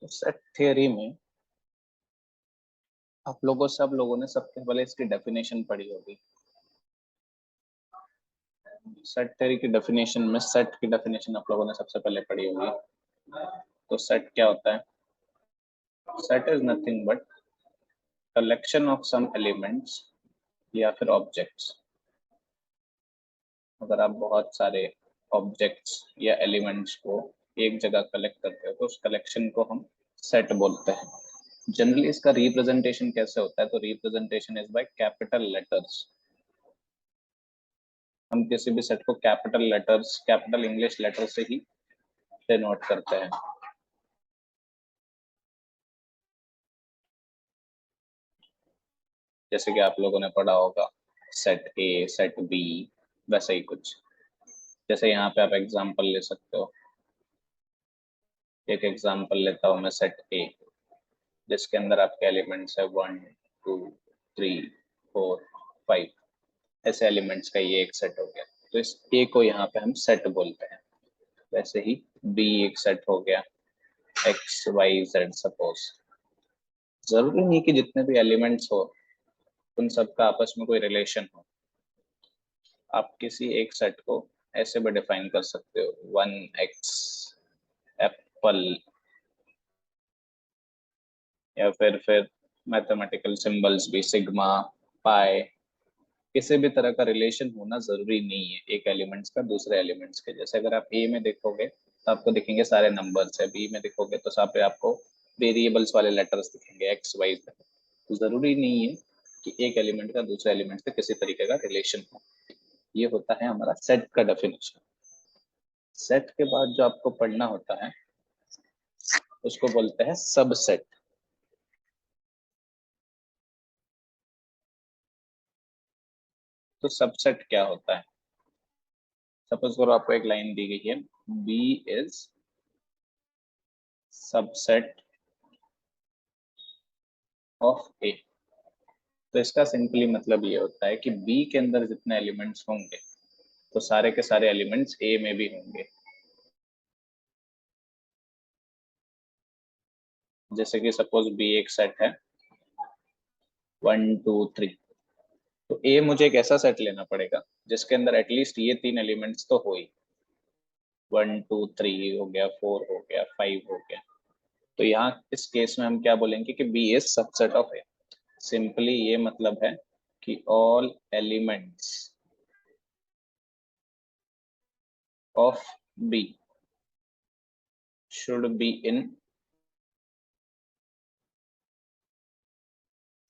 Set theory में आप लोगों सब लोगों ने सबसे पहले इसकी डेफिनेशन पढ़ी होगी। सेट थ्योरी की डेफिनेशन में सेट की डेफिनेशन आप लोगों ने सबसे पहले पढ़ी होगी। तो सेट क्या होता है? Set is nothing but collection of some elements या फिर ऑब्जेक्ट्स। अगर आप बहुत सारे ऑब्जेक्ट्स या एलिमेंट्स को एक जगह कलेक्ट करते हो तो उस कलेक्शन को हम सेट बोलते हैं। जनरली इसका रिप्रेजेंटेशन कैसे होता है? तो representation is by capital letters. हम किसी भी सेट को capital letters, capital English letter से ही डिनोट करते हैं। जैसे कि आप लोगों ने पढ़ा होगा सेट ए, सेट बी, वैसे ही कुछ। जैसे यहाँ पे आप एग्जांपल ले सकते हो। एक एग्जांपल लेता हूँ मैं सेट ए, जिसके अंदर आपके एलिमेंट्स है 1 2 3 4 5। ऐसे एलिमेंट्स का ये एक सेट हो गया। तो इस ए को यहाँ पे हम सेट बोलते हैं। वैसे ही बी एक सेट हो गया, एक्स वाई जेड सपोज। जरूरी नहीं कि जितने भी एलिमेंट्स हो उन सबका आपस में कोई रिलेशन हो। आप किसी एक सेट को ऐसे भी डिफाइन कर सकते हो, 1x एप्पल, या फिर मैथमेटिकल सिंबल्स भी सिग्मा, पाई। किसी भी तरह का रिलेशन होना जरूरी नहीं है एक एलिमेंट्स का दूसरे एलिमेंट्स के। जैसे अगर आप ए में देखोगे तो आपको दिखेंगे सारे नंबर्स है, बी में देखोगे तो यहाँ पे आपको वेरिएबल्स वाले लेटर्स दिखेंगे एक्स वाई। तो जरूरी नहीं है कि एक एलिमेंट का दूसरे एलिमेंट से किसी तरीके का रिलेशन हो। ये होता है हमारा सेट का डेफिनेशन। सेट के बाद जो आपको पढ़ना होता है उसको बोलते हैं सबसेट। तो सबसेट क्या होता है? सपोज करो आपको एक लाइन दी गई है, बी इज सबसेट ऑफ ए। तो इसका सिंपली मतलब ये होता है कि बी के अंदर जितने एलिमेंट्स होंगे तो सारे के सारे एलिमेंट्स ए में भी होंगे। जैसे कि सपोज बी एक सेट है 1 2 3। तो ए मुझे एक ऐसा सेट लेना पड़ेगा जिसके अंदर एटलीस्ट ये तीन एलिमेंट्स तो हो ही। 1 2 3 हो गया, 4 हो गया, 5 हो गया। तो यहाँ इस केस में हम क्या बोलेंगे कि B is subset of A. Simply ये मतलब है कि all elements of B should be in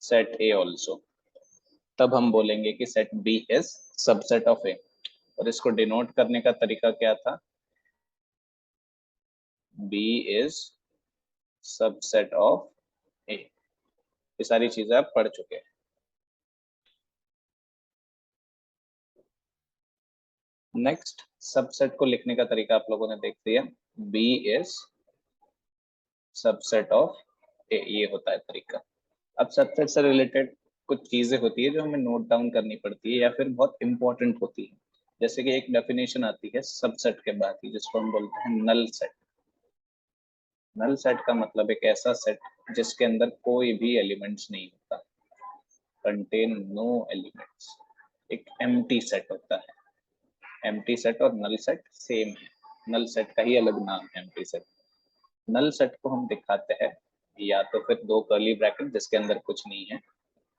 set A also. तब हम बोलेंगे कि set B is subset of A. और इसको डिनोट करने का तरीका क्या था? B is subset of A. ये सारी चीजें आप पढ़ चुके हैं। नेक्स्ट, सबसेट को लिखने का तरीका आप लोगों ने देख लिया, B is subset of A, ये होता है तरीका। अब सबसेट से रिलेटेड कुछ चीजें होती है जो हमें नोट डाउन करनी पड़ती है या फिर बहुत इंपॉर्टेंट होती है। जैसे कि एक डेफिनेशन आती है सबसेट के बाद ही, जिसको हम बोलते हैं नल सेट। नल सेट का मतलब एक ऐसा सेट जिसके अंदर कोई भी एलिमेंट्स नहीं होता, कंटेन नो एलिमेंट्स। एक एम्प्टी सेट होता है। एम्प्टी सेट और नल सेट सेम है, नल सेट का ही अलग नाम है एम्प्टी सेट। नल सेट को हम दिखाते हैं या तो फिर दो कर्ली ब्रैकेट जिसके अंदर कुछ नहीं है,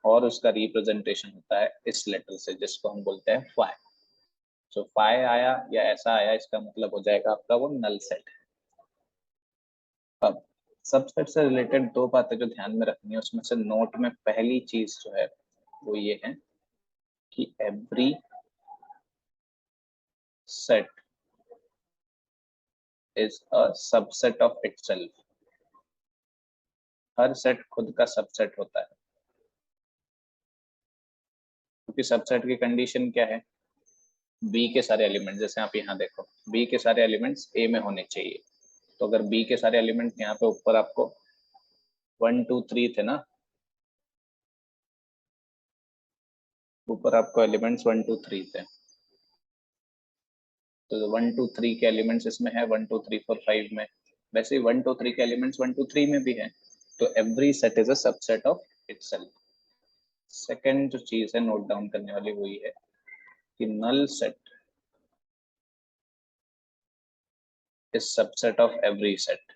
और उसका रिप्रेजेंटेशन होता है इस लेटर से जिसको हम बोलते हैं फाई। जो फाई आया या ऐसा आया, इसका मतलब हो जाएगा आपका वो नल सेट है। अब सबसेट से रिलेटेड दो बातें जो ध्यान में रखनी है उसमें से नोट में पहली चीज जो है वो ये है कि every set is a subset of itself. Her set खुद का सबसेट होता है। क्योंकि सबसेट की कंडीशन क्या है? बी के सारे एलिमेंट, जैसे आप यहाँ देखो, बी के सारे एलिमेंट्स ए में होने चाहिए। तो अगर बी के सारे एलिमेंट यहाँ पे ऊपर आपको 1 2 3 थे ना, ऊपर आपको एलिमेंट्स 1 2 3 थे, तो 1 2 3 के एलिमेंट्स इसमें है 1 2 3 4 5 में। वैसे ही 1 2 3 के एलिमेंट्स 1 2 3 में भी है, तो every set is a subset of itself. Second जो चीज है नोट डाउन करने वाली वही है कि null set is subset of every set.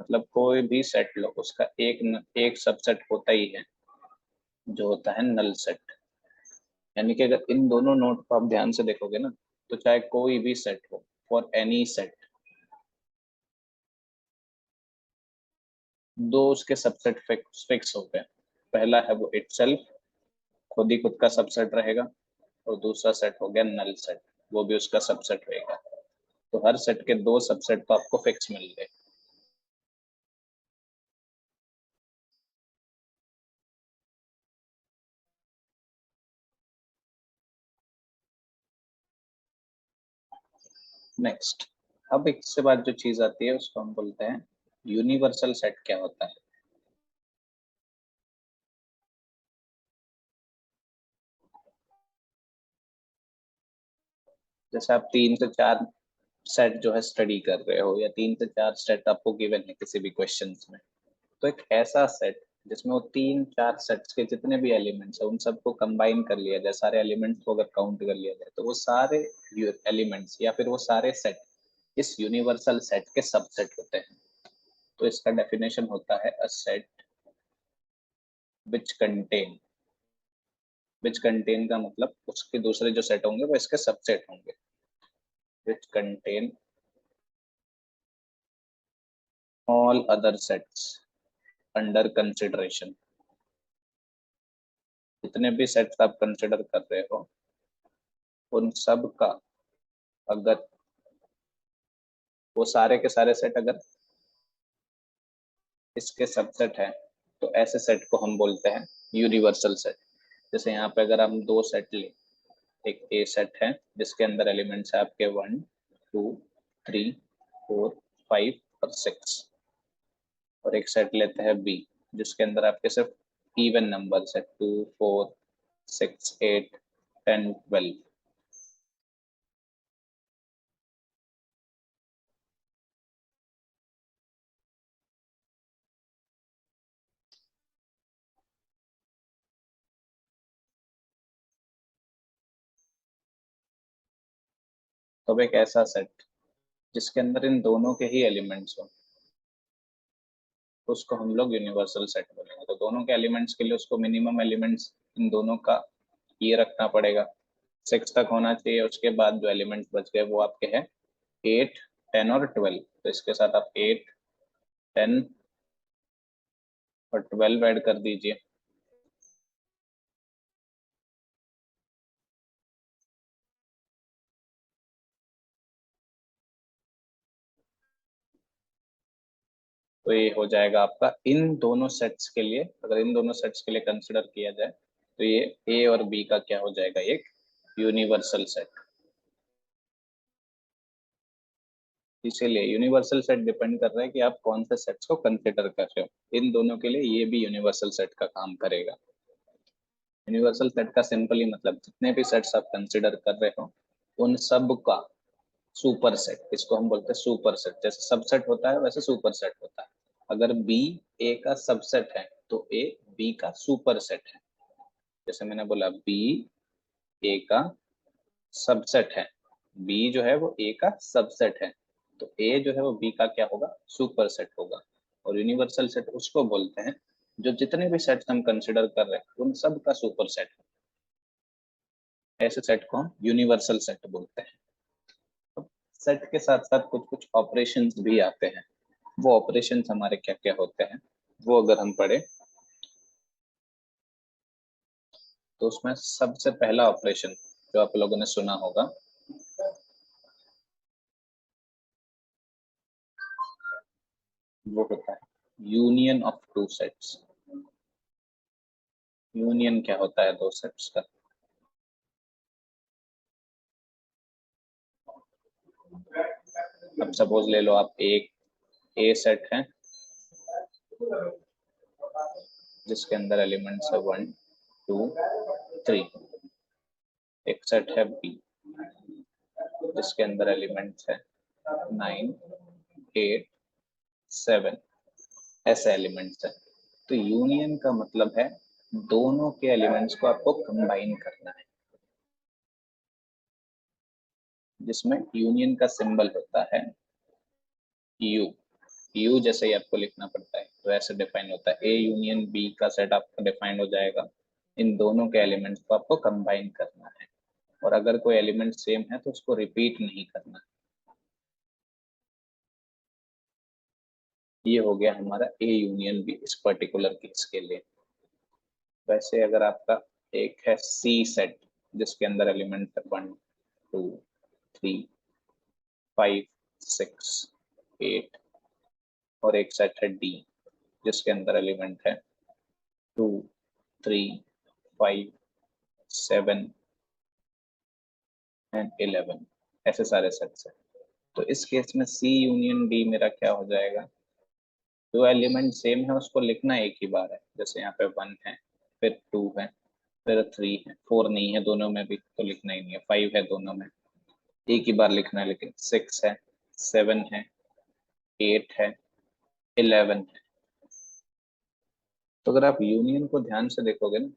मतलब कोई भी सेट लो, उसका एक सबसेट होता ही है जो होता है नल सेट। यानी कि अगर इन दोनों नोट को आप ध्यान से देखोगे ना, तो चाहे कोई भी सेट हो, फॉर एनी सेट, दो उसके सबसेट फिक्स हो गए। पहला है वो इटसेल्फ, खुद ही खुद का सबसेट रहेगा, और दूसरा सेट हो गया नल सेट, वो भी उसका सबसेट रहेगा। तो हर सेट के दो सबसेट तो आपको फिक्स मिल गए। नेक्स्ट, अब इसके बाद जो चीज आती है उसको हम बोलते हैं यूनिवर्सल सेट। क्या होता है? जैसे आप 3 से 4 सेट जो है स्टडी कर रहे हो, या 3 से 4 सेट आपको गिवन है किसी भी क्वेश्चंस में, तो एक ऐसा सेट जिसमें वो 3 4 सेट्स के जितने भी एलिमेंट्स है उन सबको कंबाइन कर लिया जाए, सारे एलिमेंट्स को अगर काउंट कर लिया जाए, तो वो सारे एलिमेंट्स या फिर वो सारे सेट इस यूनिवर्सल सेट के सबसेट होते हैं। तो इसका डेफिनेशन होता है a set which contain, which contain का मतलब उसके दूसरे जो सेट होंगे वो इसके सबसेट होंगे। Which contain all other sets under consideration. जितने भी सेट्स आप कंसिडर कर रहे हो उन सब का, अगर वो सारे के सारे सेट अगर इसके सबसेट है, तो ऐसे सेट को हम बोलते हैं यूनिवर्सल सेट। जैसे यहाँ पे अगर हम दो सेट लें, एक ए सेट है जिसके अंदर एलिमेंट्स है आपके 1 2 3 4 5 और 6, और एक सेट लेते हैं बी जिसके अंदर आपके सिर्फ इवन नंबर्स है 2 4 6 8 10 12। तो अब एक ऐसा सेट जिसके अंदर इन दोनों के ही एलिमेंट्स हो, तो उसको हम लोग यूनिवर्सल सेट बोलेंगे। तो दोनों के एलिमेंट्स के लिए उसको मिनिमम एलिमेंट्स इन दोनों का ये रखना पड़ेगा, 6 तक होना चाहिए। उसके बाद जो एलिमेंट्स बच गए वो आपके हैं 8 10 और 12। तो इसके साथ आप 8 10 और 12 ऐड कर दीजिए। तो ये हो जाएगा आपका इन दोनों सेट्स के लिए, अगर इन दोनों सेट्स के लिए कंसिडर किया जाए, तो ये ए और बी का क्या हो जाएगा, एक यूनिवर्सल सेट। इसीलिए यूनिवर्सल सेट डिपेंड कर रहा है कि आप कौन से सेट्स को कंसिडर कर रहे हो। इन दोनों के लिए ये भी यूनिवर्सल सेट का काम करेगा। यूनिवर्सल सेट का सिंपल ही मतलब जितने भी सेट्स आप कंसिडर कर रहे हो उन सब का सुपर सेट, इसको हम बोलते हैं सुपर सेट। जैसे सबसेट होता है वैसे सुपर सेट होता है। अगर बी ए का सबसेट है तो ए बी का सुपर सेट है। जैसे मैंने बोला बी ए का सबसेट है, बी जो है वो ए का सबसेट है, तो ए जो है वो बी का क्या होगा, सुपर सेट होगा। और यूनिवर्सल सेट उसको बोलते हैं जो जितने भी सेट्स हम कंसिडर कर रहे हैं उन सब का सुपर सेट है। ऐसे सेट को हम यूनिवर्सल सेट बोलते हैं। अब सेट के साथ साथ कुछ कुछ ऑपरेशंस भी आते हैं। वो ऑपरेशंस हमारे क्या क्या होते हैं वो अगर हम पढ़े, तो उसमें सबसे पहला ऑपरेशन जो आप लोगों ने सुना होगा वो होता है union of two sets. Union क्या होता है दो सेट्स का? अब सपोज ले लो आप एक ए सेट है जिसके अंदर एलिमेंट्स है 1 2 3। एक सेट है बी जिसके अंदर एलिमेंट्स है 9, 8, 7 ऐसे एलिमेंट्स है। तो यूनियन का मतलब है दोनों के एलिमेंट्स को आपको कंबाइन करना है, जिसमें यूनियन का सिंबल होता है यू। यू जैसे ही आपको लिखना पड़ता है तो ऐसे डिफाइन होता है। ए यूनियन बी का सेट आपका डिफाइन हो जाएगा। इन दोनों के एलिमेंट्स को आपको कंबाइन करना है, और अगर कोई एलिमेंट सेम है तो उसको रिपीट नहीं करना। ये हो गया हमारा ए यूनियन बी इस पर्टिकुलर केस के लिए। वैसे अगर आपका एक है सी सेट जिसके अंदर एलिमेंट है 1, 2, 3, 5, 6, 8, और एक सेट है डी जिसके अंदर एलिमेंट है 2, 3, 5, 7 एंड 11, ऐसे सारे सेट्स हैं। तो इस केस में सी यूनियन डी मेरा क्या हो जाएगा, जो एलिमेंट सेम है उसको लिखना एक ही बार है। जैसे यहाँ पे 1 है, फिर 2 है, फिर 3 है, 4 नहीं है दोनों में भी तो लिखना ही नहीं है, 5 है दोनों में एक ही बार लिखना है, लेकिन 6 है, 7 है, 8 है, 11 है। तो अगर आप यूनियन को ध्यान से देखोगे ना,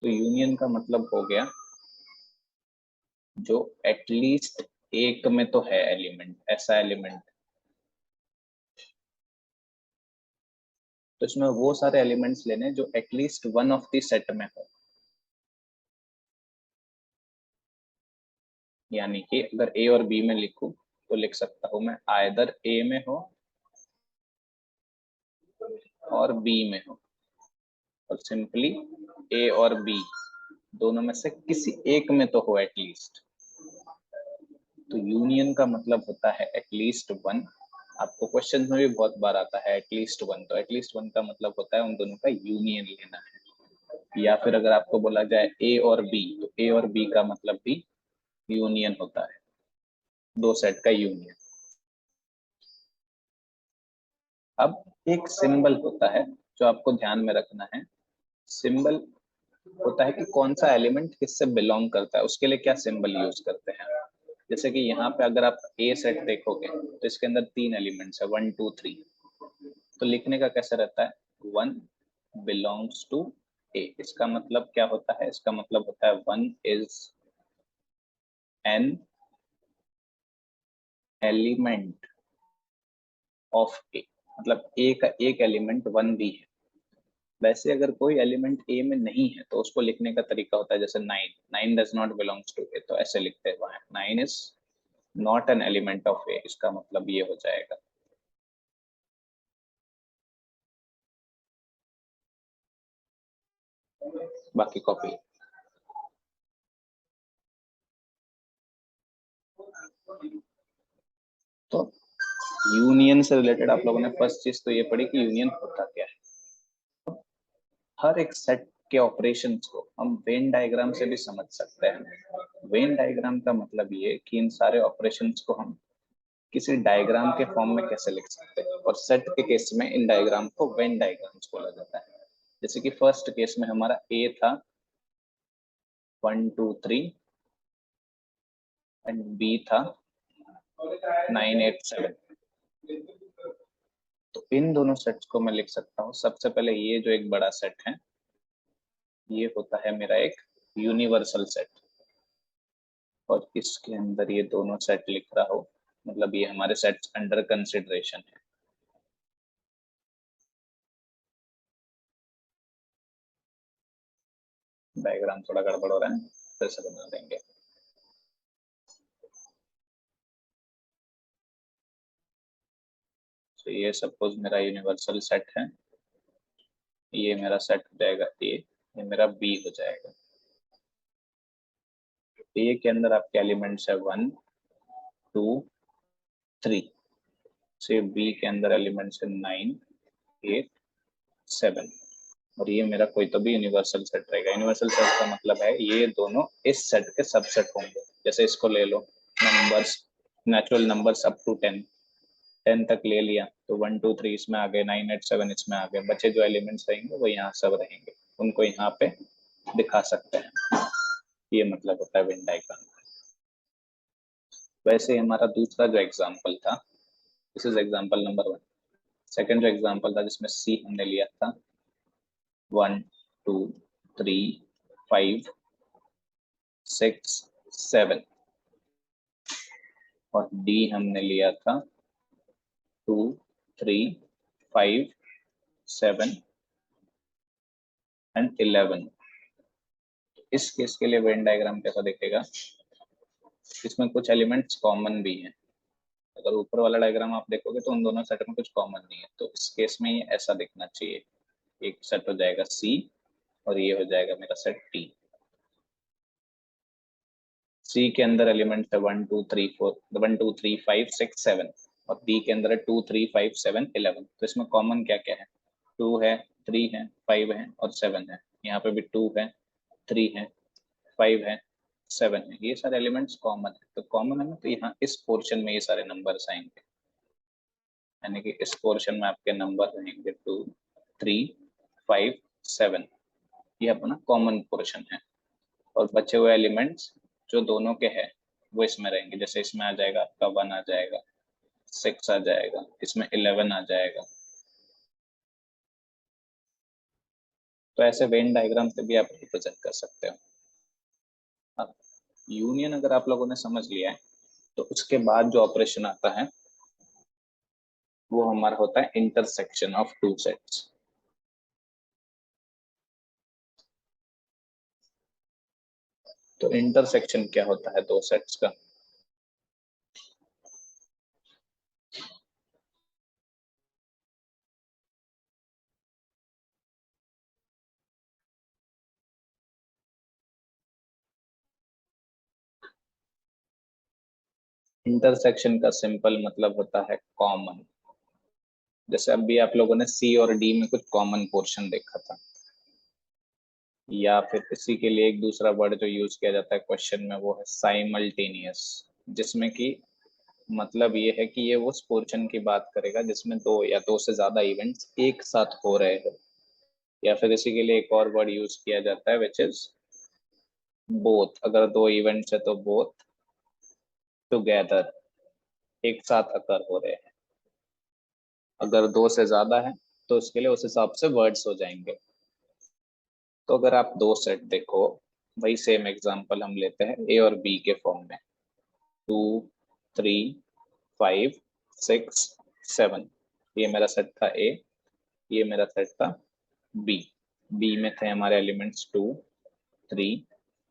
तो यूनियन का मतलब हो गया जो एटलीस्ट एक में तो है एलिमेंट, ऐसा एलिमेंट। तो इसमें वो सारे एलिमेंट्स लेने जो at least one of the set में हो। यानी कि अगर ए और बी में लिखूं तो लिख सकता हूं मैं आइदर ए में हो और बी में हो, और सिंपली ए और बी दोनों में से किसी एक में तो हो एटलीस्ट। तो यूनियन का मतलब होता है एटलीस्ट वन। आपको क्वेश्चन में भी बहुत बार आता है एटलीस्ट वन, तो एटलीस्ट वन का मतलब होता है उन दोनों का यूनियन लेना है। या फिर अगर आपको बोला जाए ए और बी, तो ए और बी का मतलब भी यूनियन होता है, दो सेट का यूनियन। अब एक सिंबल होता है जो आपको ध्यान में रखना है। सिंबल होता है कि कौन सा एलिमेंट किससे बिलोंग करता है, उसके लिए क्या सिंबल यूज करते हैं। जैसे कि यहाँ पे अगर आप ए सेट देखोगे तो इसके अंदर 3 एलिमेंट्स है 1, 2, 3। तो लिखने का कैसे रहता है, 1 बिलोंग्स टू ए। इसका मतलब क्या होता है, इसका मतलब होता है 1 इज एन एलिमेंट ऑफ ए। मतलब ए का एक एलिमेंट 1 भी है। वैसे अगर कोई एलिमेंट ए में नहीं है तो उसको लिखने का तरीका होता है जैसे 9, 9 does not belongs to A, तो ऐसे लिखते हैं 9 is not an element of A. इसका मतलब ये हो जाएगा। बाकी कॉपी। तो यूनियन से रिलेटेड आप लोगों ने फर्स्ट चीज तो ये पढ़ी कि यूनियन होता क्या है। हर एक सेट के ऑपरेशंस को हम वेन डायग्राम से भी समझ सकते हैं। वेन डायग्राम का मतलब ये कि इन सारे ऑपरेशंस को हम किसी डायग्राम के फॉर्म में कैसे लिख सकते हैं, और सेट के केस में इन डायग्राम को वेन डायग्राम्स बोला जाता है। जैसे कि फर्स्ट केस में हमारा ए था 1, 2, 3 एंड बी था 9, 8, 7। तो इन दोनों सेट्स को मैं लिख सकता हूँ। सबसे पहले ये जो एक बड़ा सेट है ये होता है मेरा एक यूनिवर्सल सेट, और इसके अंदर ये दोनों सेट लिख रहा हो मतलब ये हमारे सेट्स अंडर कंसिडरेशन है। डायग्राम थोड़ा गड़बड़ हो रहा है, फिर से बना देंगे। तो ये सपोज मेरा यूनिवर्सल सेट है, ये मेरा सेट हो जाएगा ए, ये मेरा बी हो जाएगा। ए के अंदर आपके एलिमेंट्स है 1, 2, 3। से बी के अंदर एलिमेंट्स है 9, 8, 7। और ये मेरा कोई तो भी यूनिवर्सल सेट रहेगा। यूनिवर्सल सेट का मतलब है ये दोनों इस सेट के सबसेट होंगे। जैसे इसको ले लो, numbers, natural numbers up to 10, 10 तक ले लिया तो 1, 2, 3 इसमें आ गए, 9, 8, 7 इसमें आ गए। बचे जो एलिमेंट्स रहेंगे वो यहाँ सब रहेंगे, उनको यहाँ पे दिखा सकते हैं। ये मतलब होता है वेन डायग्राम। वैसे हमारा दूसरा जो एग्जाम्पल था, this is example number 1। Second जो एग्जाम्पल था जिसमें सी हमने लिया था 1 2 3 5 6 7 और डी हमने लिया था 2 3 5 7 एंड 11। इस केस के लिए वेन डायग्राम कैसा दिखेगा, इसमें कुछ एलिमेंट्स कॉमन भी हैं। अगर ऊपर वाला डायग्राम आप देखोगे तो उन दोनों सेट में कुछ कॉमन नहीं है, तो इस केस में ये ऐसा दिखना चाहिए। एक सेट हो जाएगा सी और ये हो जाएगा मेरा सेट टी। सी के अंदर एलिमेंट है 1 2 3 4 1 2 3 5 6 7 और डी के अंदर है 2 3 5 7 11। तो इसमें कॉमन क्या क्या है, 2 है, 3 है, 5 है और 7 है। यहाँ पे भी 2 है, 3 है, 5 है, 7 है। ये सारे एलिमेंट्स कॉमन है, तो कॉमन है ना, तो यहाँ इस पोर्शन में ये सारे नंबर्स आएंगे, यानी कि इस पोर्शन में आपके नंबर रहेंगे 2 3 5 7। ये अपना कॉमन पोर्शन है। और बचे हुए एलिमेंट्स जो दोनों के हैं वो इसमें रहेंगे। जैसे इसमें आ जाएगा आपका 1 आ जाएगा, 6 आ जाएगा, इसमें 11 आ जाएगा। तो ऐसे वेन डायग्राम से भी आप रिप्रेजेंट कर सकते हो। अब यूनियन अगर आप लोगों ने समझ लिया है तो उसके बाद जो ऑपरेशन आता है वो हमारा होता है इंटरसेक्शन ऑफ टू सेट्स। तो इंटरसेक्शन क्या होता है दो सेट्स का, इंटरसेक्शन का सिंपल मतलब होता है कॉमन। जैसे अभी आप लोगों ने सी और डी में कुछ कॉमन पोर्शन देखा था, या फिर इसी के लिए एक दूसरा वर्ड जो यूज किया जाता है क्वेश्चन में वो है साइमल्टेनियस, जिसमें कि मतलब ये है कि ये उस पोर्शन की बात करेगा जिसमें दो या दो से ज्यादा इवेंट्स एक साथ हो रहे हो। या फिर इसी के लिए एक और वर्ड यूज किया जाता है विच इज बोथ। अगर दो इवेंट्स है तो बोथ टुगेदर, एक साथ अकर हो रहे हैं। अगर दो से ज्यादा है तो उसके लिए उस हिसाब से वर्ड्स हो जाएंगे। तो अगर आप दो सेट देखो, वही सेम एग्जांपल हम लेते हैं ए और बी के फॉर्म में, 2 3 5 6 7। ये मेरा सेट था ए, ये मेरा सेट था बी। बी में थे हमारे एलिमेंट्स 2 3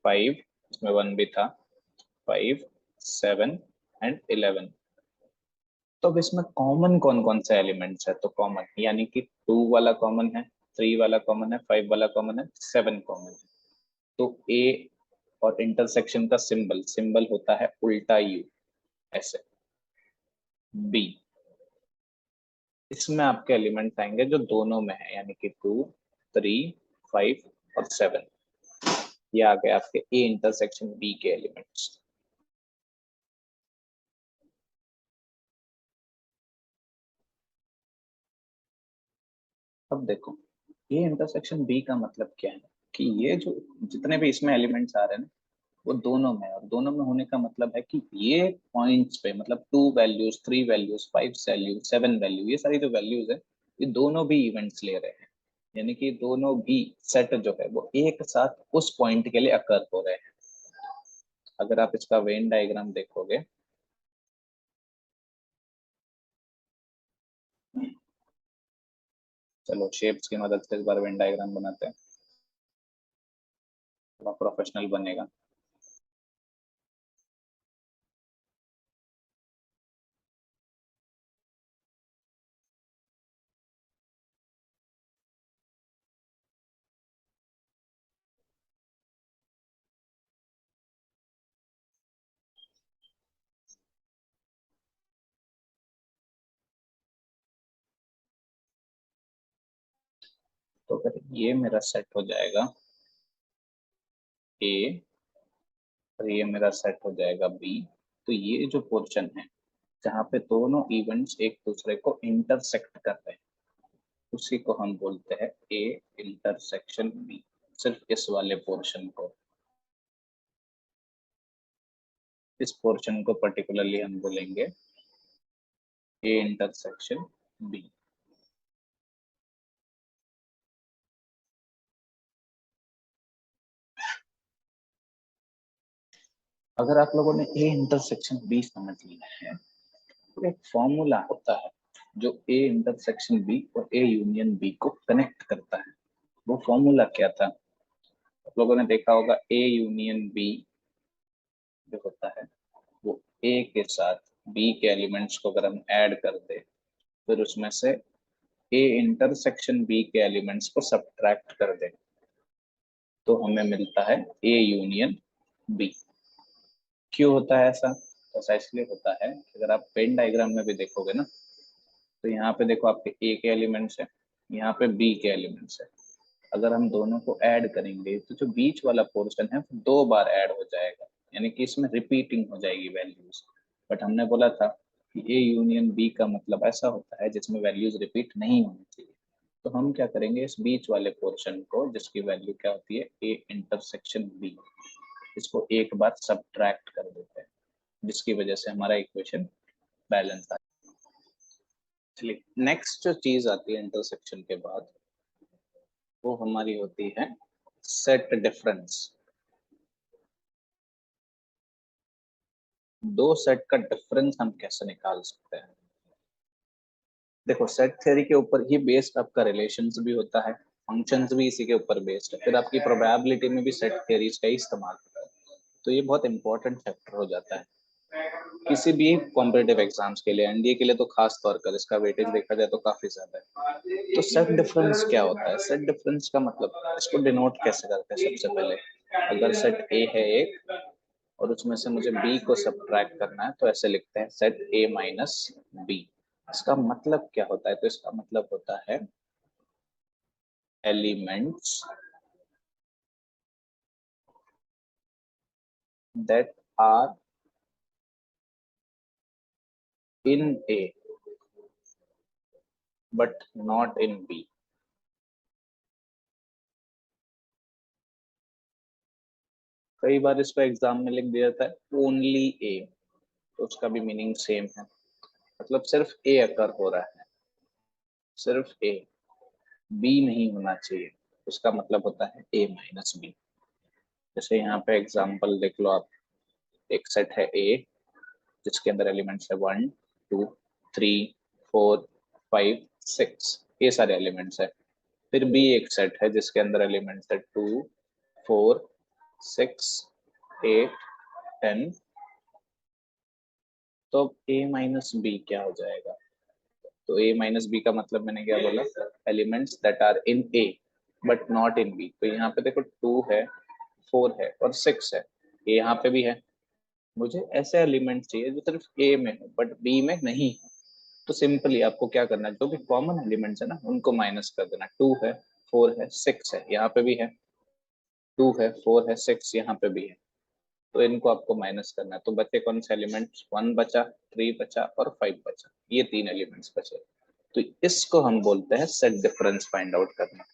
5, इसमें 1 भी था, 5 7 एंड 11। तो अब इसमें कॉमन कौन कौन से एलिमेंट्स है, तो कॉमन यानी कि 2 वाला कॉमन है, 3 वाला कॉमन है, 5 वाला कॉमन है, 7 कॉमन है। तो ए और इंटरसेक्शन का सिंबल सिंबल होता है उल्टा यू, ऐसे। बी, इसमें आपके एलिमेंट आएंगे जो दोनों में है, यानी कि 2 3 5 और 7। ये आ गए आपके ए इंटरसेक्शन बी के एलिमेंट्स। अब देखो, ये इंटरसेक्शन बी का मतलब क्या है कि ये जो जितने भी इसमें एलिमेंट्स आ रहे हैं ना, वो दोनों में, और दोनों में होने का मतलब है कि ये पॉइंट्स पे, मतलब 2 वैल्यूज 3 वैल्यूज 5 वैल्यूज 7 वैल्यू, ये सारी जो वैल्यूज है ये दोनों भी इवेंट्स ले रहे हैं। यानी कि दोनों भी सेट जो है वो एक साथ उस पॉइंट के लिए अकर हो रहे हैं। अगर आप इसका वेन डायग्राम देखोगे, चलो शेप्स की मदद से इस बार वेन डायग्राम बनाते हैं, थोड़ा प्रोफेशनल बनेगा। तो अगर ये मेरा सेट हो जाएगा ए और ये मेरा सेट हो जाएगा बी, तो ये जो पोर्शन है जहाँ पे दोनों इवेंट्स एक दूसरे को इंटरसेक्ट कर रहे हैं, उसी को हम बोलते हैं ए इंटरसेक्शन बी, सिर्फ इस वाले पोर्शन को। इस पोर्शन को पर्टिकुलरली हम बोलेंगे ए इंटरसेक्शन बी। अगर आप लोगों ने ए इंटरसेक्शन बी समझ लिया है तो एक फॉर्मूला होता है जो ए इंटरसेक्शन बी और ए यूनियन बी को कनेक्ट करता है। वो फॉर्मूला क्या था? आप लोगों ने देखा होगा ए यूनियन बी जो होता है वो ए के साथ बी के एलिमेंट्स को अगर हम ऐड कर दे फिर उसमें से ए इंटरसेक्शन बी के एलिमेंट्स को सब्ट्रैक्ट कर दे तो हमें मिलता है ए यूनियन बी। क्यों होता है ऐसा? तो ऐसा इसलिए होता है कि अगर आप पेन डायग्राम में भी देखोगे ना तो यहाँ पे देखो आपके ए के एलिमेंट्स है, यहाँ पे बी के एलिमेंट्स है। अगर हम दोनों को ऐड करेंगे तो जो बीच वाला पोर्शन है वो 2 बार ऐड हो जाएगा, यानी कि इसमें रिपीटिंग हो जाएगी वैल्यूज। बट हमने बोला था कि ए यूनियन बी का मतलब ऐसा होता है जिसमें वैल्यूज रिपीट नहीं होनी चाहिए। तो हम क्या करेंगे, इस बीच वाले पोर्शन को जिसकी वैल्यू क्या होती है ए इंटरसेक्शन बी, इसको एक बार सब्ट्रैक्ट कर देते हैं जिसकी वजह से हमारा इक्वेशन बैलेंस आ। चलिए नेक्स्ट जो चीज आती है इंटरसेक्शन के बाद वो हमारी होती है सेट डिफरेंस। दो सेट का डिफरेंस हम कैसे निकाल सकते हैं? देखो सेट थ्योरी के ऊपर ही बेस्ड आपका रिलेशंस भी होता है, फंक्शंस भी इसी के ऊपर बेस्ड है, फिर आपकी प्रोबेबिलिटी में भी सेट थ्योरीज का ही इस्तेमाल होता है। तो ये बहुत इंपॉर्टेंट फैक्टर हो जाता है किसी भी कॉम्पिटेटिव एग्जाम्स के लिए। एनडीए के लिए तो खास तौर पर इसका वेटेज देखा जाए तो काफी ज्यादा है। तो सेट डिफरेंस क्या होता है? सेट डिफरेंस का मतलब इसको डिनोट कैसे करते हैं? सबसे पहले अगर सेट ए है एक और उसमें से मुझे बी को सब्ट्रैक्ट करना है तो ऐसे लिखते हैं सेट ए माइनस बी। इसका मतलब क्या होता है? तो इसका मतलब होता है elements that are in A but not in B. कई बार इसको एग्जाम में लिख दिया जाता है ओनली ए, तो उसका भी मीनिंग सेम है, मतलब सिर्फ ए अकर हो रहा है, सिर्फ ए, बी नहीं होना चाहिए। उसका मतलब होता है ए माइनस बी। जैसे यहाँ पे एग्जांपल देख लो आप, एक सेट है ए जिसके अंदर एलिमेंट्स है 1 2 3 4 5 6, ये सारे एलिमेंट्स है। फिर बी एक सेट है जिसके अंदर एलिमेंट्स है 2 4 6 8 10। तो ए माइनस बी क्या हो जाएगा? तो ए माइनस बी का मतलब मैंने क्या बोला, elements that are in A but not in B. तो यहाँ पे देखो 2 है 4 है और 6 है, ये यहाँ पे भी है। मुझे ऐसे एलिमेंट चाहिए जो सिर्फ ए में हो बट बी में नहीं है। तो सिंपली आपको क्या करना है, जो भी कॉमन एलिमेंट्स है ना उनको माइनस कर देना। 2 है 4 है 6 है, यहाँ पे भी है 2 है 4 है 6, यहाँ पे भी है। तो इनको आपको माइनस करना है, तो बचे कौन से एलिमेंट्स? 1 बचा, 3 बचा और 5 बचा, ये 3 एलिमेंट्स बचे। तो इसको हम बोलते हैं सेट डिफरेंस फाइंड आउट करना।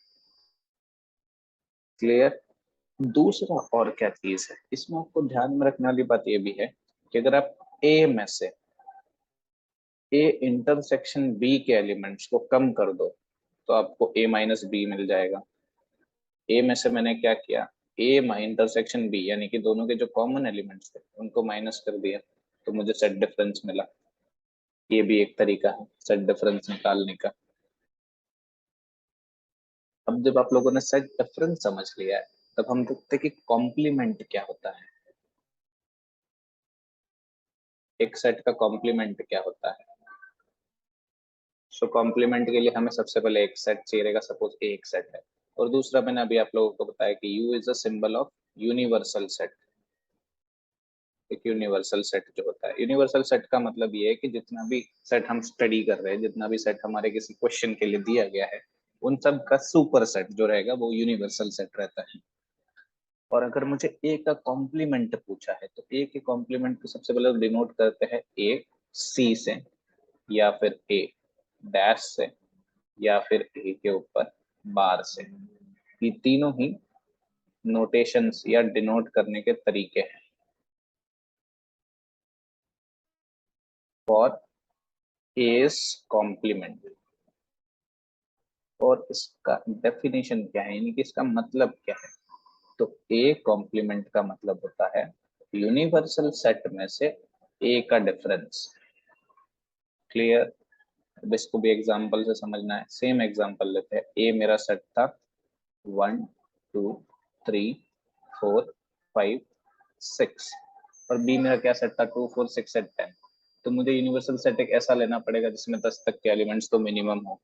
क्लियर? दूसरा और क्या चीज है इसमें आपको ध्यान में रखने वाली बात ये भी है कि अगर आप ए में से ए इंटरसेक्शन बी के एलिमेंट्स को कम कर दो तो आपको ए माइनस बी मिल जाएगा। ए में से मैंने क्या किया, ए इंटरसेक्शन बी यानी कि दोनों के जो कॉमन एलिमेंट्स थे उनको माइनस कर दिया तो मुझे सेट डिफरेंस मिला। ये भी एक तरीका है सेट डिफरेंस निकालने का। अब जब आप लोगों ने सेट डिफरेंस समझ लिया है तब हम देखते हैं कि कॉम्प्लीमेंट क्या होता है। एक सेट का कॉम्प्लीमेंट क्या होता है? सो कॉम्प्लीमेंट के लिए हमें सबसे पहले एक सेट चाहिए रहेगा, सपोज ए एक सेट है और दूसरा मैंने अभी आप लोगों को बताया कि you is a symbol of universal set. एक यूनिवर्सल सेट जो होता है, यूनिवर्सल सेट का मतलब ये है कि जितना भी सेट हम स्टडी कर रहे हैं, जितना भी सेट हमारे किसी क्वेश्चन के लिए दिया गया है, उन सब का सुपर सेट जो रहेगा वो यूनिवर्सल सेट रहता है। और अगर मुझे ए का कॉम्प्लीमेंट पूछा है तो ए के कॉम्प्लीमेंट को सबसे पहले डिनोट करते हैं ए सी से या फिर ए डैश से या फिर ए के ऊपर बार से। ये तीनों ही नोटेशंस या डिनोट करने के तरीके हैं। For A's complement. और इसका डेफिनेशन क्या है, यानी कि इसका मतलब क्या है? तो ए कॉम्प्लीमेंट का मतलब होता है यूनिवर्सल सेट में से ए का डिफरेंस। क्लियर? अब इसको भी एग्जांपल से समझना है। सेम एग्जांपल लेते हैं। ए मेरा सेट था 1 2 3 4 5 6, और बी मेरा क्या सेट था 2 4 6 8 10। तो मुझे यूनिवर्सल सेट एक ऐसा लेना पड़ेगा जिसमें 10 तक के एलिमेंट्स तो मिनिमम हो।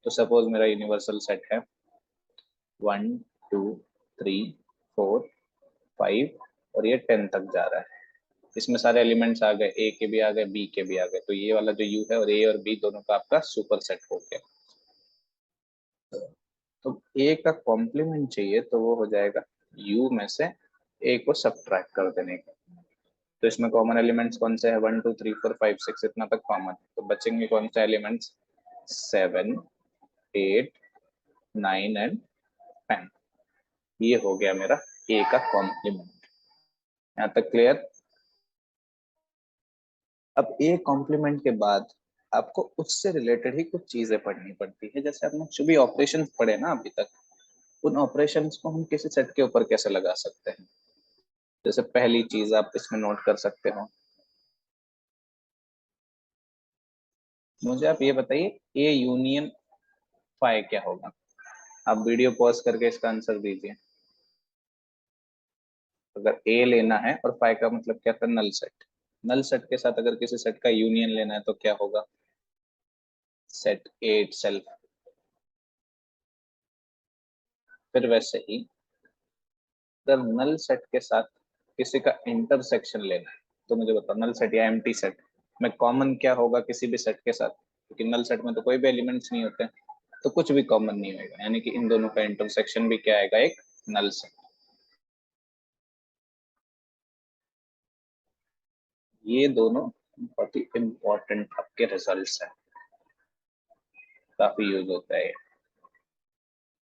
तो सपोज मेरा यूनिवर्सल सेट है 1 2 3 4 5 और ये 10 तक जा रहा है। इसमें सारे एलिमेंट्स आ गए, ए के भी आ गए, बी के भी आ गए। तो ये वाला जो यू है और ए और बी दोनों का आपका सुपर सेट हो गया। तो ए का कॉम्प्लीमेंट चाहिए तो वो हो जाएगा यू में से ए को सब्ट्रैक्ट कर देने का। तो इसमें कॉमन एलिमेंट्स कौन से हैं? 1 2 3 4 5 6, इतना तक कॉमन। तो बचेंगे कौन से एलिमेंट्स? 7 8 9 एंड 10। ये हो गया मेरा ए का कॉम्प्लीमेंट। यहाँ तक क्लियर? अब ए कॉम्प्लीमेंट के बाद आपको उससे रिलेटेड ही कुछ चीजें पढ़नी पड़ती है। जैसे आपने जो भी ऑपरेशंस पढ़े ना अभी तक, उन ऑपरेशंस को हम किसी सेट के ऊपर कैसे लगा सकते हैं। जैसे पहली चीज आप इसमें नोट कर सकते हो, मुझे आप ये बताइए ए यूनियन फाई क्या होगा? आप वीडियो पॉज करके इसका आंसर दीजिए। अगर ए लेना है और फाई का मतलब क्या था? Null set. नल सेट के साथ अगर किसी सेट का यूनियन लेना है तो क्या होगा? सेट ए इटसेल्फ। फिर वैसे ही अगर नल सेट के साथ किसी का इंटरसेक्शन लेना है तो मुझे बताओ, नल सेट या एम्प्टी सेट में कॉमन क्या होगा किसी भी सेट के साथ? क्योंकि नल सेट में तो कोई भी एलिमेंट्स नहीं होते, तो कुछ भी कॉमन नहीं होगा। यानी कि इन दोनों का इंटरसेक्शन भी क्या आएगा? एक नल सेट। ये दोनों बहुत ही इंपॉर्टेंट आपके रिजल्ट्स हैं, काफी यूज होता है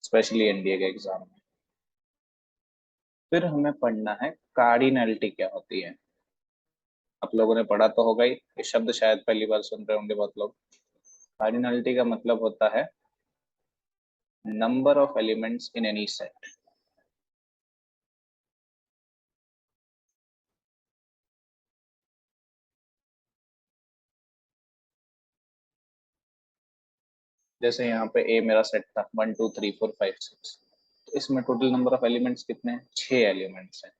स्पेशली एनडीए के एग्जाम में। फिर हमें पढ़ना है कार्डिनलिटी क्या होती है। आप लोगों ने पढ़ा तो होगा ही, ये शब्द शायद पहली बार सुन रहे होंगे बहुत लोग। कार्डिनलिटी का मतलब होता है number of elements in any set. जैसे यहाँ पे ए मेरा सेट था 1 2 3 4 5 6, तो इसमें टोटल नंबर ऑफ एलिमेंट्स कितने हैं? 6 एलिमेंट्स हैं।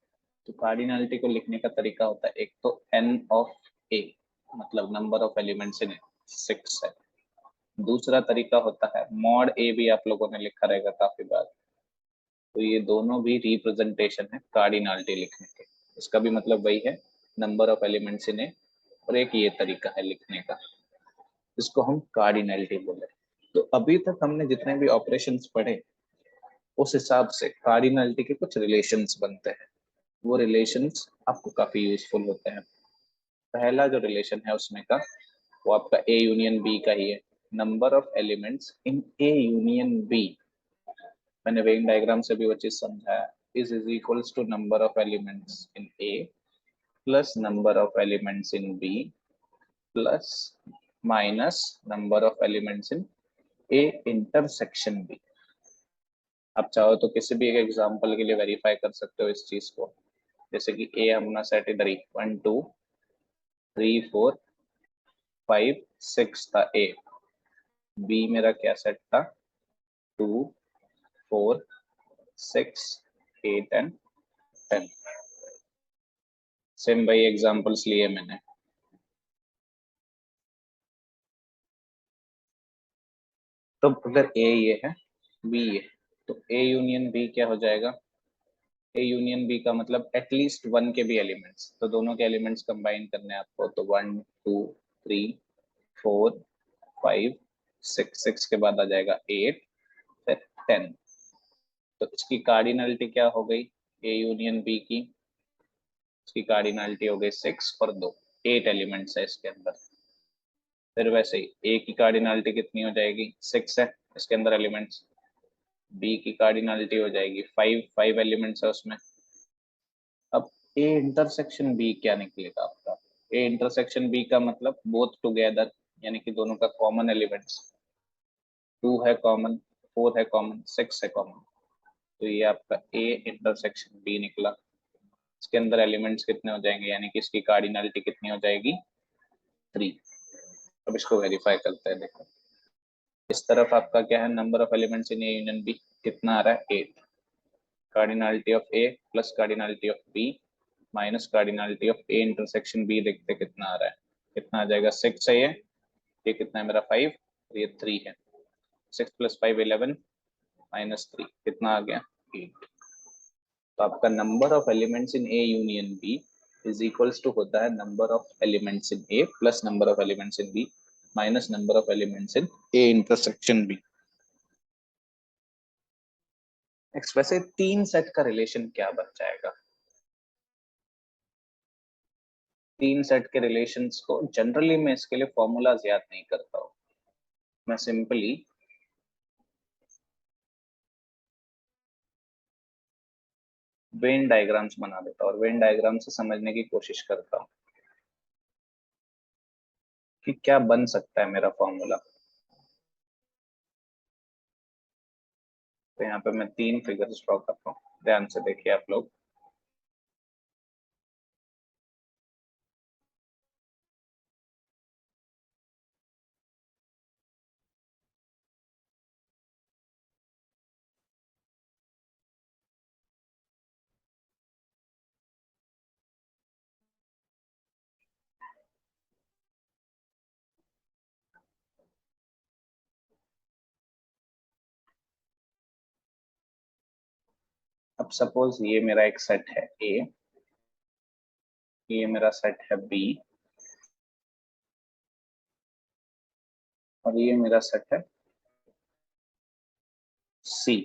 तो कार्डिनलिटी को लिखने का तरीका होता है, एक तो एन ऑफ ए, मतलब नंबर ऑफ एलिमेंट्स इन 6 है। दूसरा तरीका होता है मॉड ए, भी आप लोगों ने लिखा रहेगा काफी बार। तो ये दोनों भी रिप्रेजेंटेशन है कार्डिनलिटी लिखने के। इसका भी मतलब वही है, नंबर ऑफ एलिमेंट्स इन ए। और एक ये तरीका है लिखने का, इसको हम कार्डिनलिटी बोले। तो अभी तक हमने जितने भी ऑपरेशंस पढ़े उस हिसाब से कार्डिनलिटी के कुछ रिलेशंस बनते हैं। वो रिलेशंस आपको काफी यूजफुल होते हैं। पहला जो रिलेशन है उसमें का, वो आपका ए यूनियन बी का ही है। Number of elements in A union B, मैंने वेन डायग्राम से भी वो चीज समझाया, is equals to number of elements in A plus number of elements in B plus minus number of elements in A intersection B. आप चाहो तो किसी भी एक एग्जांपल के लिए वेरीफाई कर सकते हो इस चीज को। जैसे कि ए अपना सेट इधर ही 1 2 3 4 5 6 था ए। बी मेरा क्या सेट था? 2 4 6 8 एंड 10। सेम भाई एग्जांपल्स लिए मैंने। तो अगर ए ये है, बी ये, तो ए यूनियन बी क्या हो जाएगा? ए यूनियन बी का मतलब एटलीस्ट वन के भी एलिमेंट्स, तो दोनों के एलिमेंट्स कंबाइन करने हैं आपको। तो 1 2 3 4 5 6, 6 के बाद आ जाएगा 8, फिर 10। तो इसकी कार्डिनलिटी क्या हो गई? ए यूनियन बी की, इसकी कार्डिनलिटी हो गई 6 और 2, 8 एलिमेंट्स है इसके अंदर। फिर वैसे ही ए की कार्डिनलिटी कितनी हो जाएगी? 6 है इसके अंदर एलिमेंट्स। बी की कार्डिनलिटी हो जाएगी 5, 5 एलिमेंट्स है उसमें। अब ए इंटरसेक्शन बी क्या निकलेगा आपका? ए इंटरसेक्शन बी का मतलब बोथ टुगेदर, यानी कि दोनों का कॉमन एलिमेंट्स 2 है कॉमन, 4 है कॉमन, 6 है कॉमन। तो ये आपका ए इंटरसेक्शन बी निकला। इसके अंदर एलिमेंट्स कितने हो जाएंगे, यानी कि इसकी कार्डिनलिटी कितनी हो जाएगी, 3। अब इसको वेरीफाई करते हैं। देखो इस तरफ आपका क्या है, number of elements in A union B कितना आ रहा है, 8। Cardinality of A plus cardinality of B minus cardinality of A intersection B, देखते कितना आ रहा है, कितना आ जाएगा, 6 है ये कितना है मेरा 5, और ये 3 है। 6 + 5 11 -3 कितना आ गया, 8। तो आपका number of elements in A union B is equals to होता है number of elements in A plus number of elements in B minus number of elements in A intersection B. Next, वैसे 3 सेट का relation क्या बन जाएगा। 3 set के relations को generally मैं इसके लिए फॉर्मूलाज याद नहीं करता हूँ, मैं सिंपली वेन डायग्राम्स बना देता हूँ और वेन डायग्राम से समझने की कोशिश करता हूँ कि क्या बन सकता है मेरा फॉर्मूला। तो यहाँ पे मैं 3 फिगर्स ड्रॉ करता हूँ, ध्यान से देखिए आप लोग। अब सपोज ये मेरा एक सेट है ए, ये मेरा सेट है बी, और ये मेरा सेट है सी।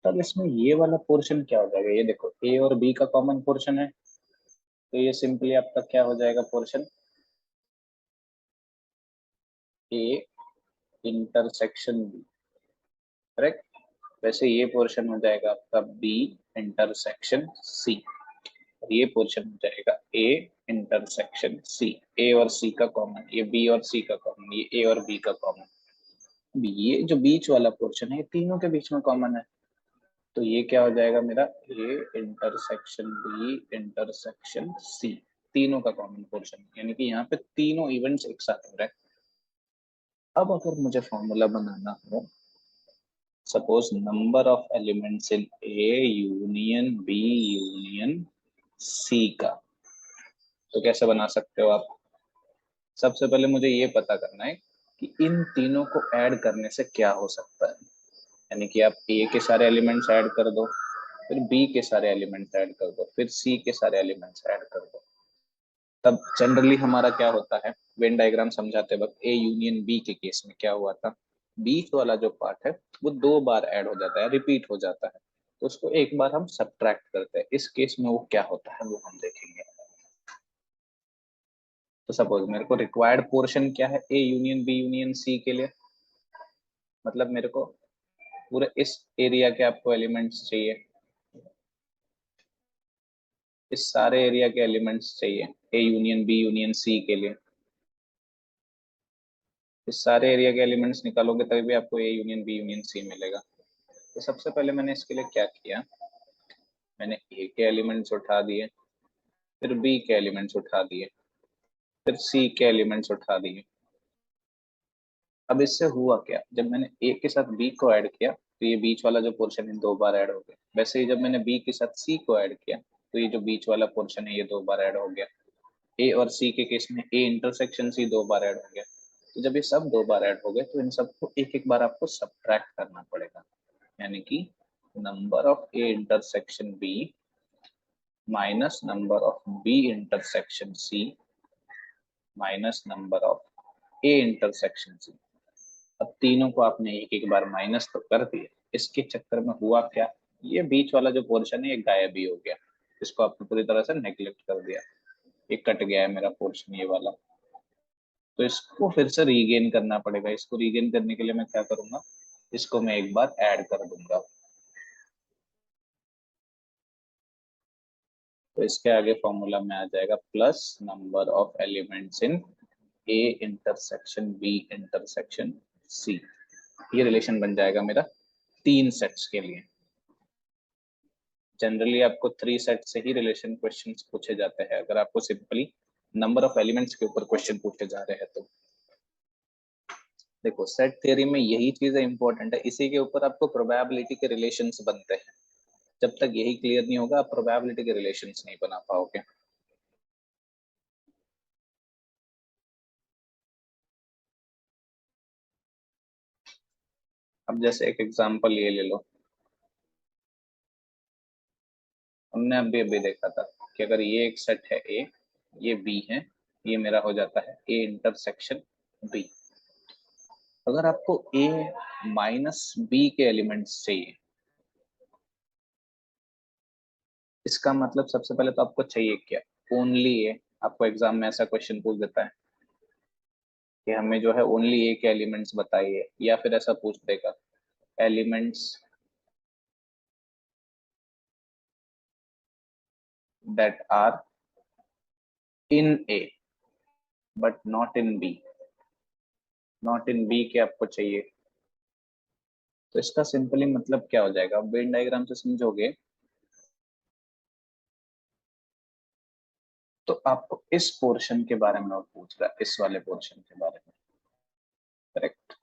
तब इसमें ये वाला पोर्शन क्या हो जाएगा, ये देखो ए और बी का कॉमन पोर्शन है, तो ये सिंपली आपका क्या हो जाएगा portion, A intersection B, correct. वैसे ये पोर्शन हो जाएगा आपका बी इंटरसेक्शन सी, और ये पोर्शन हो जाएगा ए इंटरसेक्शन सी। ए और सी का कॉमन, ये बी और सी का कॉमन, ये ए और बी का कॉमन। ये जो बीच वाला पोर्शन है ये तीनों के बीच में कॉमन है, तो ये क्या हो जाएगा मेरा, A intersection B intersection C, तीनों का कॉमन पोर्शन, यानी कि यहाँ पे तीनों इवेंट्स एक साथ हो रहे हैं। अब अगर मुझे फॉर्मूला बनाना हो, suppose number of elements in A union B union C का, तो कैसे बना सकते हो आप। सबसे पहले मुझे ये पता करना है कि इन तीनों को ऐड करने से क्या हो सकता है, यानी कि आप ए के सारे एलिमेंट्स ऐड कर दो, फिर बी के सारे एलिमेंट्स ऐड कर दो, फिर सी के सारे एलिमेंट्स ऐड कर दो। तब जनरली हमारा क्या होता है, वेन डायग्राम समझाते वक्त ए यूनियन बी के केस में क्या हुआ था, बीच वाला जो पार्ट है वो 2 बार ऐड हो जाता है, रिपीट हो जाता है, तो उसको एक बार हम सब्ट्रैक्ट करते हैं। इस केस में वो क्या होता है वो हम देखेंगे। तो सपोज मेरे को रिक्वायर्ड पोर्शन क्या है A union B union C के लिए, मतलब मेरे को पूरे इस एरिया के आपको एलिमेंट्स चाहिए, इस सारे एरिया के एलिमेंट्स चाहिए A union B union C के लिए। इस सारे एरिया के एलिमेंट्स निकालोगे तभी भी आपको A union B union C मिलेगा। तो सबसे पहले मैंने इसके लिए क्या किया, मैंने ए के एलिमेंट्स उठा दिए, फिर बी के एलिमेंट्स उठा दिए, फिर सी के एलिमेंट्स उठा दिए। अब इससे हुआ क्या, जब मैंने ए के साथ बी को ऐड किया तो ये बीच वाला जो पोर्शन है 2 बार ऐड हो गया। वैसे ही जब मैंने बी के साथ सी को ऐड किया तो ये जो बीच वाला पोर्शन है ये 2 बार ऐड हो गया। ए और सी के केस में ए इंटरसेक्शन सी 2 बार ऐड हो गया। तो जब ये सब 2 बार ऐड हो गए तो इन सबको एक एक बार आपको सब्ट्रैक्ट करना पड़ेगा, यानी कि number of A intersection B minus number of B intersection C minus number of A intersection C. अब तीनों को आपने एक एक बार माइनस तो कर दिया, इसके चक्कर में हुआ क्या, ये बीच वाला जो पोर्शन है ये गायब ही हो गया, इसको आपने पूरी तरह से नेग्लेक्ट कर दिया, ये कट गया है मेरा पोर्शन ये वाला। तो इसको फिर से रीगेन करना पड़ेगा। इसको रीगेन करने के लिए मैं क्या करूंगा, इसको मैं एक बार ऐड कर दूंगा। तो इसके आगे फॉर्मूला में आ जाएगा plus number of elements in A intersection B intersection C. ये रिलेशन बन जाएगा मेरा 3 सेट्स के लिए। जनरली आपको 3 सेट से ही रिलेशन क्वेश्चंस पूछे जाते हैं अगर आपको सिंपली नंबर ऑफ एलिमेंट्स के ऊपर क्वेश्चन पूछे जा रहे हैं तो। देखो सेट थ्योरी में यही चीजें इंपॉर्टेंट है, इसी के ऊपर आपको प्रोबेबिलिटी के रिलेशंस बनते हैं। जब तक यही क्लियर नहीं होगा आप प्रोबेबिलिटी के रिलेशंस नहीं बना पाओगे। अब जैसे एक एग्जांपल ये ले लो, हमने अभी अभी देखा था कि अगर ये एक सेट है ए, ये बी है, ये मेरा हो जाता है ए इंटरसेक्शन बी। अगर आपको ए माइनस बी के एलिमेंट्स चाहिए, इसका मतलब सबसे पहले तो आपको चाहिए क्या, ओनली ए। आपको एग्जाम में ऐसा क्वेश्चन पूछ देता है कि हमें जो है ओनली ए के एलिमेंट्स बताइए, या फिर ऐसा पूछ देगा elements that are in A but not in B. Not in B के आपको चाहिए, तो इसका सिंपली मतलब क्या हो जाएगा, वेन डायग्राम से समझोगे तो आपको इस पोर्शन के बारे में पूछ रहा है, इस वाले पोर्शन के बारे में। करेक्ट।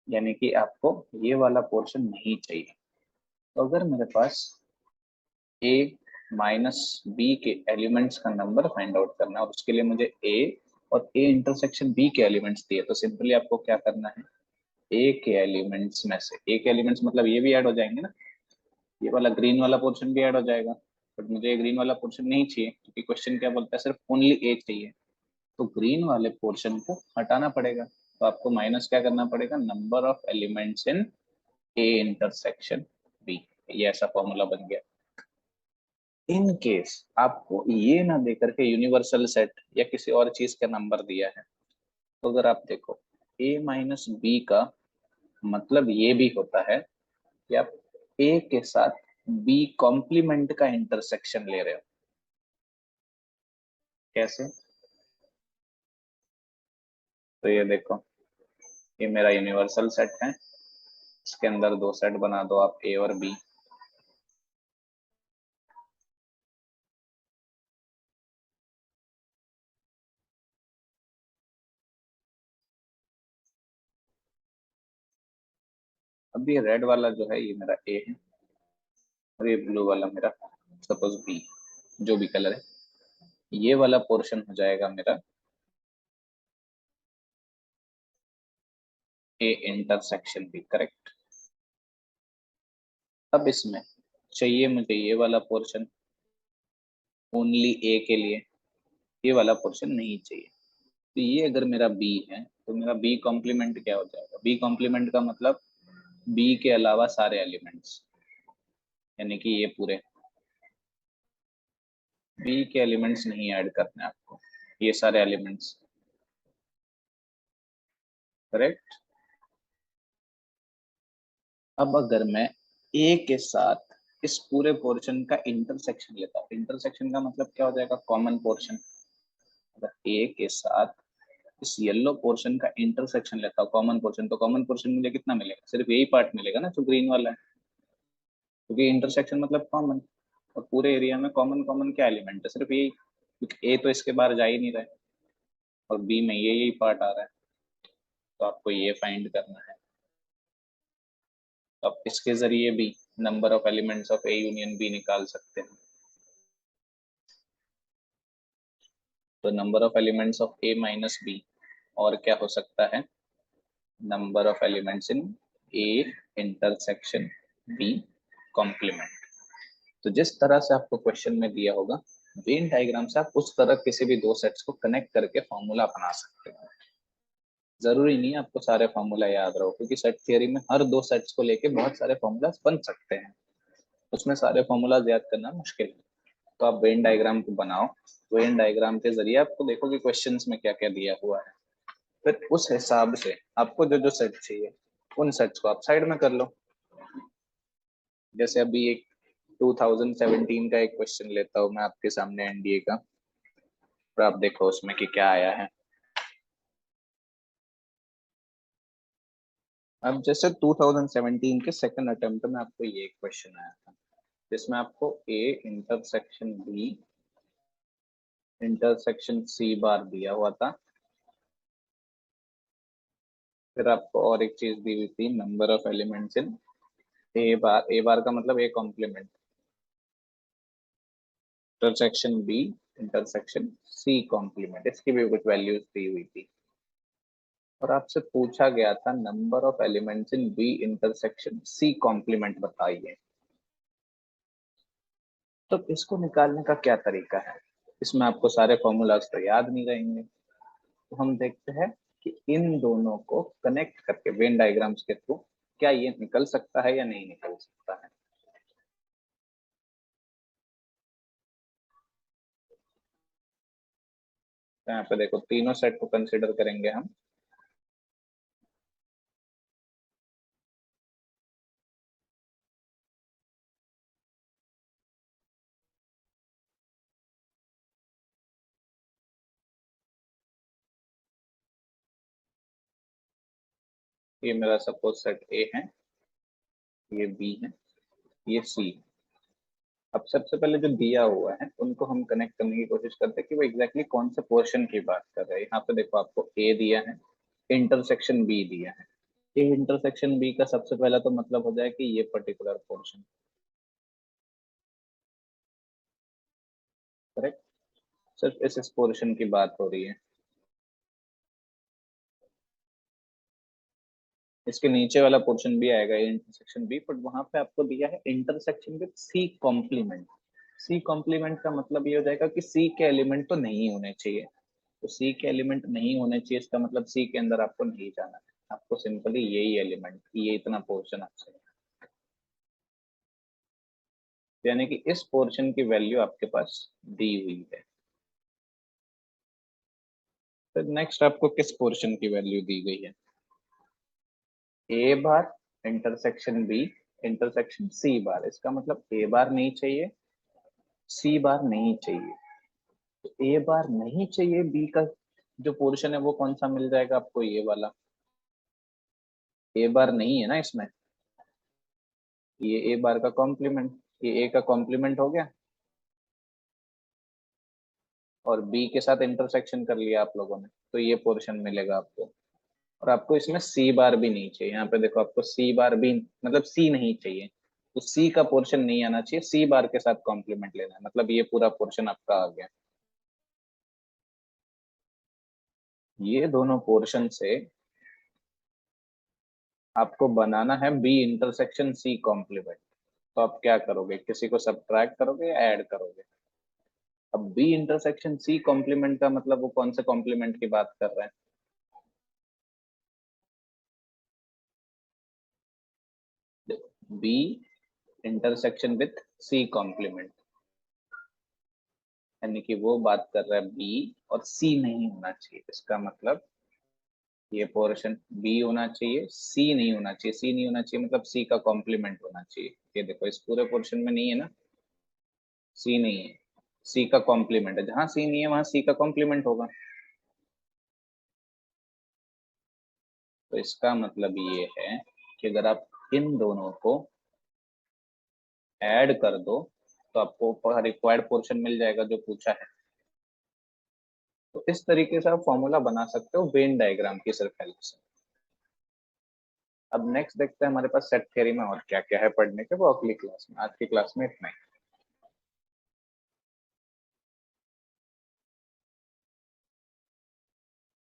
यानी कि आपको ये वाला पोर्शन नहीं चाहिए। तो अगर मेरे पास ए माइनस बी के एलिमेंट्स का नंबर फाइंड आउट करना है और उसके लिए मुझे ए और ए इंटरसेक्शन बी के एलिमेंट्स दिए, तो सिंपली आपको क्या करना है, ए के एलिमेंट्स में से, ए के एलिमेंट्स मतलब ये भी ऐड हो जाएंगे ना, ये वाला ग्रीन वाला पोर्शन भी ऐड हो जाएगा। बट मुझे ग्रीन वाला पोर्शन नहीं चाहिए क्योंकि क्वेश्चन क्या बोलता है, सिर्फ ओनली ए चाहिए। तो ग्रीन वाले पोर्शन को हटाना पड़ेगा, तो आपको माइनस क्या करना पड़ेगा, number of elements in A intersection B. ये ऐसा फॉर्मूला बन गया। इन केस आपको ये ना देकर के यूनिवर्सल सेट या किसी और चीज का नंबर दिया है, तो अगर आप देखो ए माइनस बी का मतलब ये भी होता है कि आप ए के साथ बी कॉम्प्लीमेंट का इंटरसेक्शन ले रहे हो। कैसे, तो ये देखो, ये मेरा यूनिवर्सल सेट है, इसके अंदर 2 सेट बना दो आप, ए और बी। अब ये रेड वाला जो है ये मेरा ए है, और ये ब्लू वाला मेरा सपोज बी, जो भी कलर है, ये वाला पोर्शन हो जाएगा मेरा ए इंटरसेक्शन बी। करेक्ट। अब इसमें चाहिए मुझे ये वाला पोर्शन ओनली ए के लिए, ये वाला पोर्शन नहीं चाहिए। तो ये अगर मेरा बी है तो मेरा बी कॉम्प्लीमेंट क्या हो जाएगा, बी कॉम्प्लीमेंट का मतलब बी के अलावा सारे एलिमेंट्स, यानी कि ये पूरे बी के एलिमेंट्स नहीं ऐड करने आपको, ये सारे एलिमेंट्स। करेक्ट। अब अगर मैं ए के साथ इस पूरे पोर्शन का इंटरसेक्शन लेता हूँ, इंटरसेक्शन का मतलब क्या हो जाएगा, कॉमन पोर्शन। अगर ए के साथ इस येलो पोर्शन का इंटरसेक्शन लेता हूँ, कॉमन पोर्शन, तो कॉमन पोर्शन मुझे कितना मिलेगा, सिर्फ यही पार्ट मिलेगा ना जो ग्रीन वाला है, क्योंकि इंटरसेक्शन मतलब कॉमन। और पूरे एरिया में कॉमन कॉमन क्या एलिमेंट है, सिर्फ यही, क्योंकि ए तो इसके बाहर जा ही नहीं रहा है और बी में ये यही पार्ट आ रहा है, तो आपको ये फाइंड करना है। तो आप इसके जरिए भी number of elements of A union B निकाल सकते हैं। तो number of elements of A minus B, और क्या हो सकता है, number of elements in A intersection B complement. तो जिस तरह से आपको क्वेश्चन में दिया होगा वेन डायग्राम से आप उस तरह किसी भी 2 सेट्स को कनेक्ट करके फॉर्मूला बना सकते हैं। जरूरी नहीं है आपको सारे फॉर्मूला याद रहो, क्योंकि सेट थियरी में हर 2 सेट्स को लेके बहुत सारे फॉर्मूला बन सकते हैं, उसमें सारे फॉर्मूला याद करना मुश्किल है। तो आप वेन डायग्राम को बनाओ, वेन डायग्राम के जरिए आपको देखो कि क्वेश्चंस में क्या क्या दिया हुआ है, फिर उस हिसाब से आपको जो जो सेट चाहिए उन सेट्स को आप साइड में कर लो। जैसे अभी एक 2017 का एक क्वेश्चन लेता हूँ मैं आपके सामने एनडीए का, और आप देखो उसमें कि क्या आया है। अब जैसे 2017 के सेकंड अटेम्प्ट में आपको ये क्वेश्चन आया था, जिसमें आपको A intersection B intersection C bar दिया हुआ था। फिर आपको और एक चीज दी हुई थी, number of elements in A bar. A bar का मतलब A complement, intersection B intersection C complement, इसकी भी कुछ वैल्यूज दी हुई थी। और आपसे पूछा गया था number of elements in B intersection C complement बताइए। तो इसको निकालने का क्या तरीका है? इसमें आपको सारे फॉर्मूलाज तो याद नहीं रहेंगे, तो हम देखते हैं कि इन दोनों को कनेक्ट करके वेन डायग्राम्स के थ्रू क्या ये निकल सकता है या नहीं निकल सकता है। तो यहाँ पे देखो तीनों सेट को कंसिडर करेंगे हम। ये मेरा सपोज सेट ए है, ये बी है, ये सी है। अब सबसे पहले जो दिया हुआ है उनको हम कनेक्ट करने की कोशिश करते हैं कि वो एग्जैक्टली कौन से पोर्शन की बात कर रहे हैं। यहाँ पे देखो आपको ए दिया है, इंटरसेक्शन बी दिया है। ए इंटरसेक्शन बी का सबसे पहला तो मतलब हो जाए कि ये पर्टिकुलर पोर्शन, करेक्ट। सिर्फ इस पोर्शन की बात हो रही है। इसके नीचे वाला पोर्शन भी आएगा इंटरसेक्शन बी, बट वहां पे आपको दिया है intersection with C complement. C complement का मतलब ये हो जाएगा कि सी के एलिमेंट तो नहीं होने चाहिए। तो सी के एलिमेंट नहीं होने चाहिए, इसका मतलब सी के अंदर आपको नहीं जाना है, आपको सिंपली यही एलिमेंट, ये इतना पोर्शन आपसे, यानी कि इस पोर्शन की वैल्यू आपके पास दी हुई है। तो नेक्स्ट आपको किस पोर्शन की वैल्यू दी गई है? ए बार इंटरसेक्शन बी इंटरसेक्शन सी बार, इसका मतलब ए बार नहीं चाहिए, सी बार नहीं चाहिए। तो ए बार नहीं चाहिए, बी का जो पोर्शन है वो कौन सा मिल जाएगा आपको? ये वाला। ए बार नहीं है ना इसमें, ये ए बार का कॉम्प्लीमेंट, ये ए का कॉम्प्लीमेंट हो गया, और बी के साथ इंटरसेक्शन कर लिया आप लोगों ने, तो ये पोर्शन मिलेगा आपको। और आपको इसमें सी बार भी नहीं चाहिए। यहाँ पे देखो आपको सी बार भी मतलब सी नहीं चाहिए, तो सी का पोर्शन नहीं आना चाहिए, सी बार के साथ कॉम्प्लीमेंट लेना है, मतलब ये पूरा पोर्शन आपका आ गया। ये दोनों पोर्शन से आपको बनाना है बी इंटरसेक्शन सी कॉम्प्लीमेंट। तो आप क्या करोगे, किसी को सब्ट्रैक्ट करोगे या ऐड करोगे? अब बी इंटरसेक्शन सी कॉम्प्लीमेंट का मतलब वो कौन से कॉम्प्लीमेंट की बात कर रहे हैं? B intersection with C complement, यानी कि वो बात कर रहा है बी और सी नहीं होना चाहिए। इसका मतलब ये पोर्शन बी होना चाहिए, सी नहीं होना चाहिए। सी नहीं होना चाहिए मतलब सी का कॉम्प्लीमेंट होना चाहिए। ये देखो इस पूरे पोर्शन में नहीं है ना, सी नहीं है, सी का कॉम्प्लीमेंट है। जहां सी नहीं है वहां सी का कॉम्प्लीमेंट होगा। तो इसका मतलब ये है कि अगर आप इन दोनों को ऐड कर दो तो आपको रिक्वायर्ड पोर्शन मिल जाएगा जो पूछा है। तो इस तरीके से आप फॉर्मूला बना सकते हो वेन डायग्राम की सिर्फ हेल्प से। अब नेक्स्ट देखते हैं हमारे पास सेट थ्योरी में और क्या क्या है पढ़ने के, वो अगली क्लास में। आज की क्लास में इतना ही।